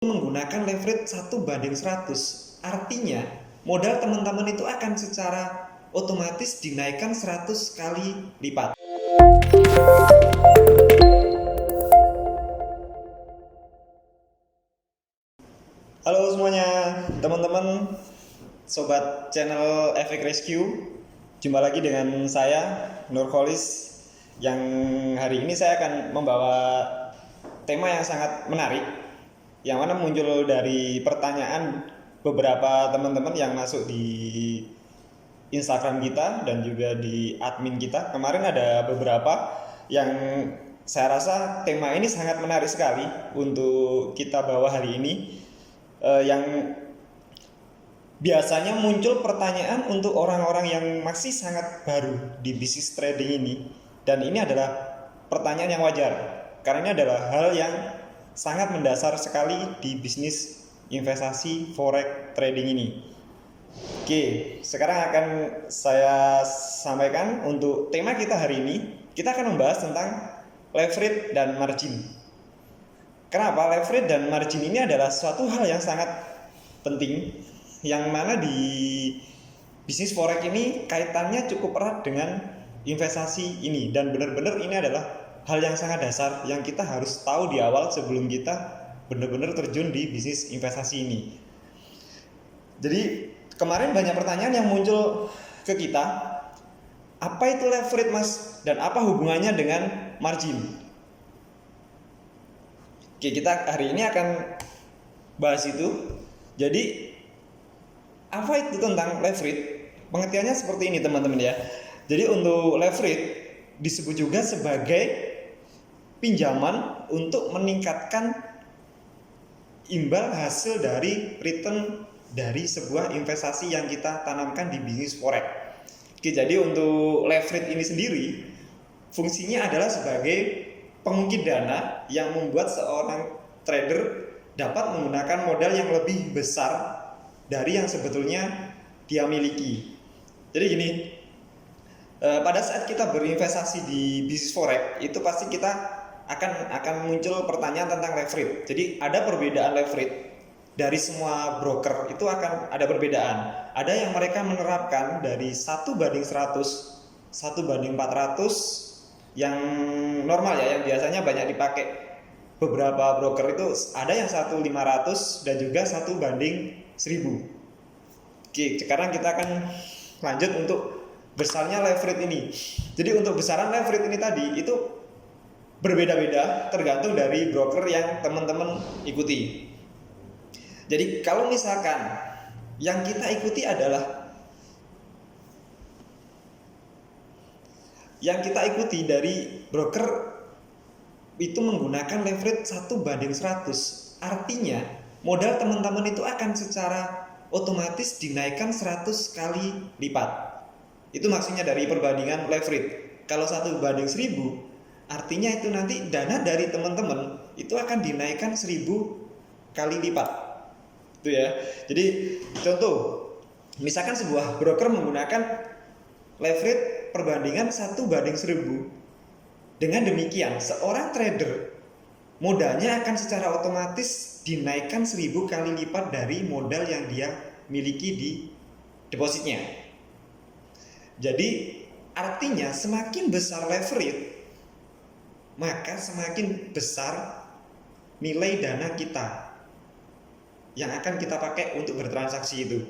menggunakan leverage 1:100. Artinya modal teman-teman itu akan secara otomatis dinaikkan 100 kali lipat. Halo semuanya, teman-teman sobat channel Efek Rescue. Jumpa lagi dengan saya Nurholis, yang hari ini saya akan membawa tema yang sangat menarik, yang mana muncul dari pertanyaan beberapa teman-teman yang masuk di Instagram kita dan juga di admin kita. Kemarin ada beberapa yang saya rasa tema ini sangat menarik sekali untuk kita bawa hari ini. Yang biasanya muncul pertanyaan untuk orang-orang yang masih sangat baru di bisnis trading ini, dan ini adalah pertanyaan yang wajar karena ini adalah hal yang sangat mendasar sekali di bisnis investasi forex trading ini. Oke, sekarang akan saya sampaikan untuk tema kita hari ini. Kita akan membahas tentang leverage dan margin. Kenapa leverage dan margin ini adalah suatu hal yang sangat penting, yang mana di bisnis forex ini kaitannya cukup erat dengan investasi ini, dan benar-benar ini adalah hal yang sangat dasar yang kita harus tahu di awal sebelum kita benar-benar terjun di bisnis investasi ini. Jadi kemarin banyak pertanyaan yang muncul ke kita, apa itu leverage mas, dan apa hubungannya dengan margin? Oke, kita hari ini akan bahas itu. Jadi apa itu tentang leverage? Pengertiannya seperti ini teman-teman ya. Jadi untuk leverage disebut juga sebagai pinjaman untuk meningkatkan imbal hasil dari return dari sebuah investasi yang kita tanamkan di bisnis forex. Oke, jadi untuk leverage ini sendiri fungsinya adalah sebagai pengungkit dana yang membuat seorang trader dapat menggunakan modal yang lebih besar dari yang sebetulnya dia miliki. Jadi gini, pada saat kita berinvestasi di bisnis forex itu pasti kita akan muncul pertanyaan tentang leverage. Jadi ada perbedaan leverage dari semua broker, itu akan ada perbedaan. Ada yang mereka menerapkan dari 1:100, 1:400 yang normal ya, yang biasanya banyak dipakai beberapa broker. Itu ada yang 1:500 dan juga 1:1000. Oke, sekarang kita akan lanjut untuk besarnya leverage ini. Jadi untuk besaran leverage ini tadi itu berbeda-beda tergantung dari broker yang teman-teman ikuti. Jadi kalau misalkan yang kita ikuti adalah dari broker itu menggunakan leverage 1:100, artinya modal teman-teman itu akan secara otomatis dinaikkan 100 kali lipat. Itu maksudnya dari perbandingan leverage. Kalau 1:1000, artinya itu nanti dana dari teman-teman itu akan dinaikkan 1000 kali lipat. Itu ya. Jadi contoh, misalkan sebuah broker menggunakan leverage perbandingan 1:1000. Dengan demikian, seorang trader modalnya akan secara otomatis dinaikkan 1000 kali lipat dari modal yang dia miliki di depositnya. Jadi artinya semakin besar leverage, maka semakin besar nilai dana kita yang akan kita pakai untuk bertransaksi itu.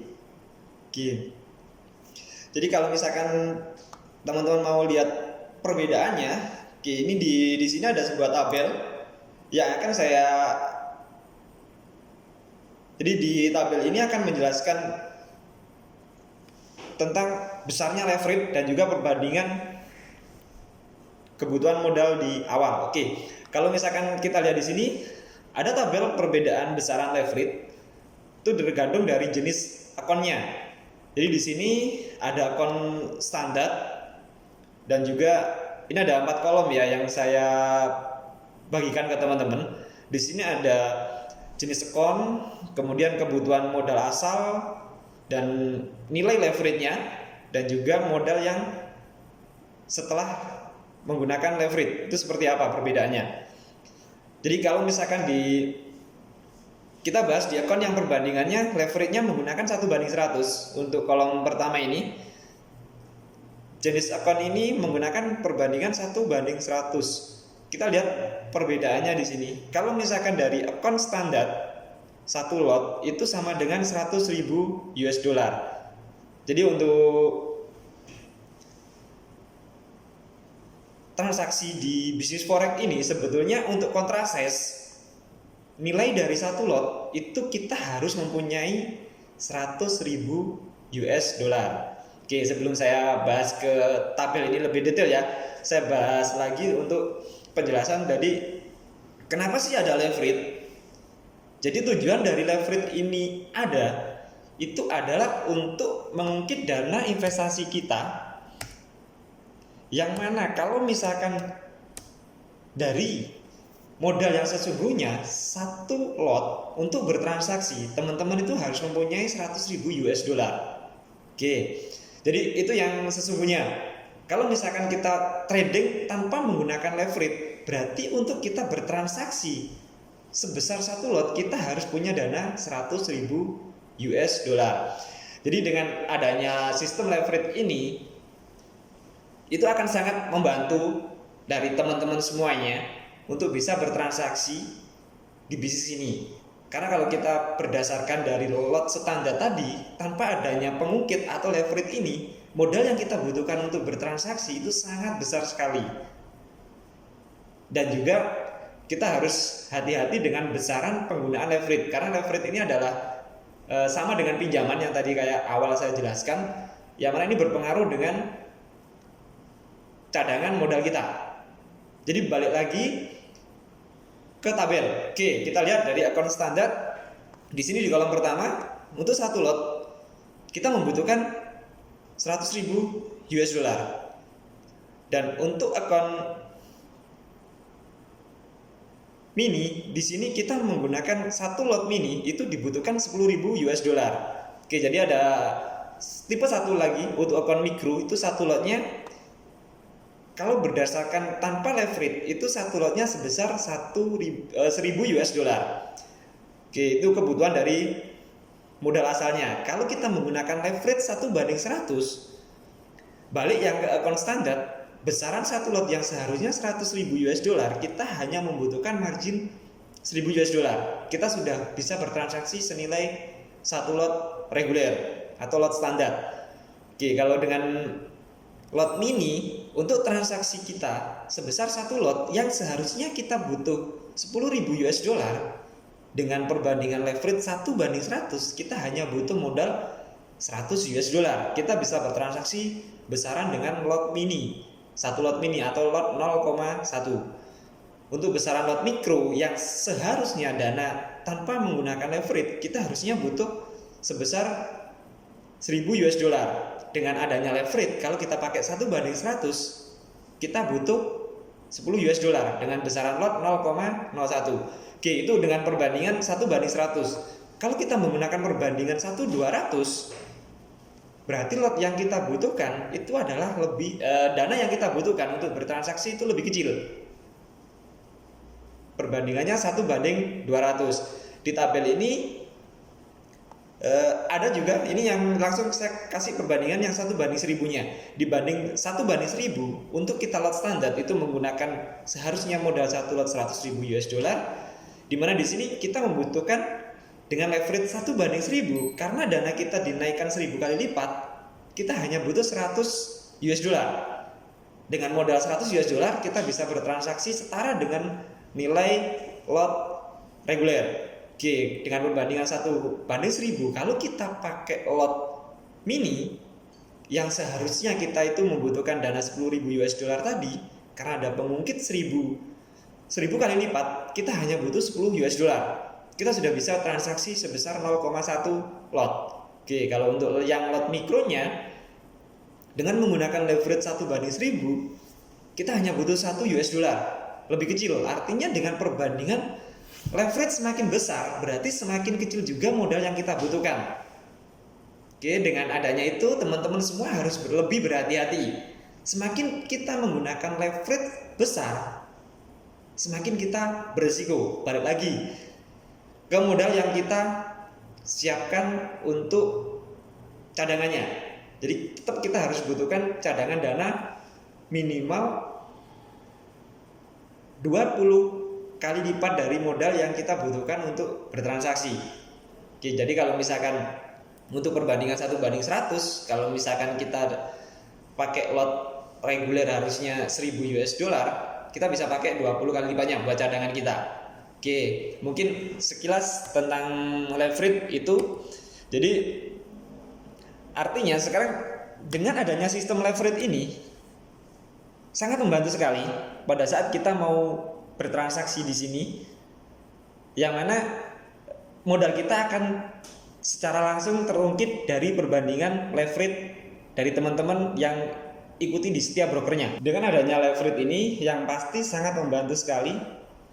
Oke. Jadi kalau misalkan teman-teman mau lihat perbedaannya, oke, ini di sini ada sebuah tabel yang akan saya. Jadi di tabel ini akan menjelaskan tentang besarnya leverage dan juga perbandingan kebutuhan modal di awal. Oke, kalau misalkan kita lihat di sini ada tabel perbedaan besaran leverage, itu tergantung dari jenis akunnya. Jadi di sini ada akun standar dan juga ini ada 4 kolom ya yang saya bagikan ke teman-teman. Di sini ada jenis akun, kemudian kebutuhan modal asal dan nilai leverage-nya, dan juga modal yang setelah menggunakan leverage itu seperti apa perbedaannya. Jadi kalau misalkan di kita bahas di akun yang perbandingannya leverage-nya menggunakan 1:100. Untuk kolom pertama ini, jenis akun ini menggunakan perbandingan 1:100. Kita lihat perbedaannya di sini. Kalau misalkan dari akun standar, satu lot itu sama dengan 100.000 US dollar. Jadi untuk transaksi di bisnis forex ini sebetulnya untuk kontrasize nilai dari satu lot itu kita harus mempunyai 100.000 US dollar. Oke, sebelum saya bahas ke tabel ini lebih detail ya, saya bahas lagi untuk penjelasan tadi kenapa sih ada leverage. Jadi tujuan dari leverage ini itu adalah untuk mengungkit dana investasi kita, yang mana kalau misalkan dari modal yang sesungguhnya satu lot untuk bertransaksi, teman-teman itu harus mempunyai 100.000 US dollar. Oke, jadi itu yang sesungguhnya. Kalau misalkan kita trading tanpa menggunakan leverage, berarti untuk kita bertransaksi sebesar satu lot kita harus punya dana 100.000 US dollar. Jadi dengan adanya sistem leverage ini, itu akan sangat membantu dari teman-teman semuanya untuk bisa bertransaksi di bisnis ini. Karena kalau kita berdasarkan dari lot standar tadi, tanpa adanya pengungkit atau leverage ini, modal yang kita butuhkan untuk bertransaksi itu sangat besar sekali. Dan juga kita harus hati-hati dengan besaran penggunaan leverage, karena leverage ini adalah sama dengan pinjaman yang tadi kayak awal saya jelaskan, yang mana ini berpengaruh dengan cadangan modal kita. Jadi balik lagi ke tabel. Oke, kita lihat dari akun standar. Di sini di kolom pertama, untuk satu lot kita membutuhkan 100.000 US dollar. Dan untuk akun mini, di sini kita menggunakan satu lot mini itu dibutuhkan 10.000 US dollar. Oke, jadi ada tipe satu lagi untuk akun mikro, itu satu lotnya kalau berdasarkan tanpa leverage itu satu lotnya sebesar 1.000 US dollar. Oke, itu kebutuhan dari modal asalnya. Kalau kita menggunakan leverage 1:100, balik yang ke akun standar, besaran satu lot yang seharusnya 100.000 US dollar, kita hanya membutuhkan margin 1.000 US dollar. Kita sudah bisa bertransaksi senilai satu lot reguler atau lot standar. Oke, kalau dengan lot mini, untuk transaksi kita sebesar satu lot yang seharusnya kita butuh 10.000 US dollar, dengan perbandingan leverage 1:100, kita hanya butuh modal 100 US dollar. Kita bisa bertransaksi besaran dengan lot mini, satu lot mini atau lot 0,1. Untuk besaran lot mikro yang seharusnya dana tanpa menggunakan leverage, kita harusnya butuh sebesar 1.000 US dollar. Dengan adanya leverage, kalau kita pakai 1:100, kita butuh 10 US dollar dengan besaran lot 0,01. Oke, itu dengan perbandingan 1:100. Kalau kita menggunakan perbandingan 1:200, berarti lot yang kita butuhkan itu adalah lebih dana yang kita butuhkan untuk bertransaksi itu lebih kecil. Perbandingannya 1:200. Di tabel ini ada juga ini yang langsung saya kasih perbandingan yang 1:1000-nya. Dibanding 1:1000 untuk kita lot standar itu menggunakan seharusnya modal satu lot 100.000 US dollar, dimana di sini kita membutuhkan dengan leverage 1:1000 karena dana kita dinaikkan 1000 kali lipat, kita hanya butuh 100 US dollar. Dengan modal 100 US dollar kita bisa bertransaksi setara dengan nilai lot reguler. Oke, dengan perbandingan 1:1000, kalau kita pakai lot mini yang seharusnya kita itu membutuhkan dana 10.000 US dollar tadi, karena ada pengungkit 1000 kali lipat, kita hanya butuh 10 US dollar. Kita sudah bisa transaksi sebesar 0,1 lot. Oke, kalau untuk yang lot mikronya, dengan menggunakan leverage 1:1000, kita hanya butuh 1 US dollar, lebih kecil. Artinya dengan perbandingan leverage semakin besar, berarti semakin kecil juga modal yang kita butuhkan. Oke, dengan adanya itu teman-teman semua harus lebih berhati-hati. Semakin kita menggunakan leverage besar, semakin kita beresiko. Balik lagi, ke modal yang kita siapkan untuk cadangannya. Jadi tetap kita harus butuhkan cadangan dana minimal 20 kali lipat dari modal yang kita butuhkan untuk bertransaksi. Oke, jadi kalau misalkan untuk perbandingan 1:100, kalau misalkan kita pakai lot reguler harusnya 1000 US dollar, kita bisa pakai 20 kali lipatnya buat cadangan kita. Oke, mungkin sekilas tentang leverage itu. Jadi artinya sekarang dengan adanya sistem leverage ini sangat membantu sekali pada saat kita mau bertransaksi di sini, yang mana modal kita akan secara langsung terungkit dari perbandingan leverage dari teman-teman yang ikuti di setiap brokernya. Dengan adanya leverage ini yang pasti sangat membantu sekali,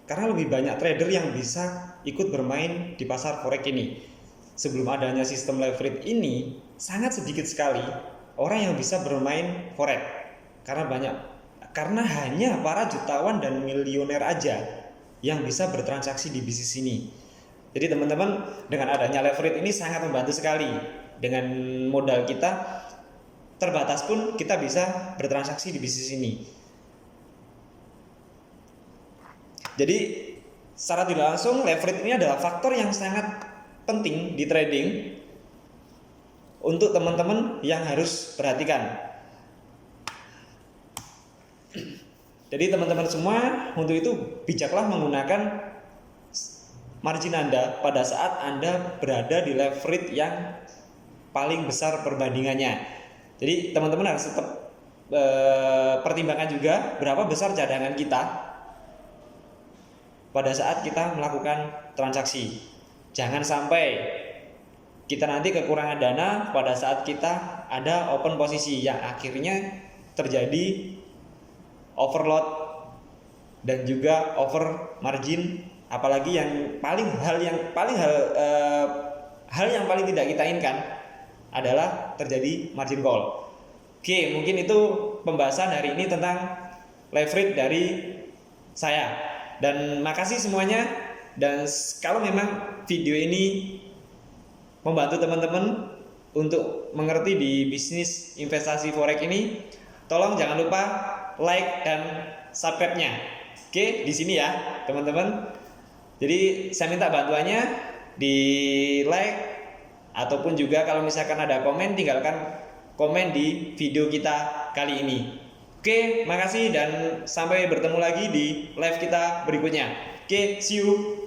karena lebih banyak trader yang bisa ikut bermain di pasar forex ini. Sebelum adanya sistem leverage ini sangat sedikit sekali orang yang bisa bermain forex, karena hanya para jutawan dan miliuner aja yang bisa bertransaksi di bisnis ini. Jadi teman-teman, dengan adanya leverage ini sangat membantu sekali. Dengan modal kita terbatas pun kita bisa bertransaksi di bisnis ini. Jadi secara tidak langsung leverage ini adalah faktor yang sangat penting di trading untuk teman-teman yang harus perhatikan. Jadi teman-teman semua, untuk itu bijaklah menggunakan margin Anda pada saat Anda berada di leverage yang paling besar perbandingannya. Jadi teman-teman harus tetap pertimbangkan juga berapa besar cadangan kita pada saat kita melakukan transaksi. Jangan sampai kita nanti kekurangan dana pada saat kita ada open posisi yang akhirnya terjadi overload dan juga over margin, apalagi yang hal yang paling tidak kita inginkan adalah terjadi margin call. Oke, mungkin itu pembahasan hari ini tentang leverage dari saya. Dan makasih semuanya. Dan kalau memang video ini membantu teman-teman untuk mengerti di bisnis investasi forex ini, tolong jangan lupa like dan subscribe-nya. Oke, di sini ya, teman-teman. Jadi saya minta bantuannya di like, ataupun juga kalau misalkan ada komen, tinggalkan komen di video kita kali ini. Oke, makasih dan sampai bertemu lagi di live kita berikutnya. Oke, see you.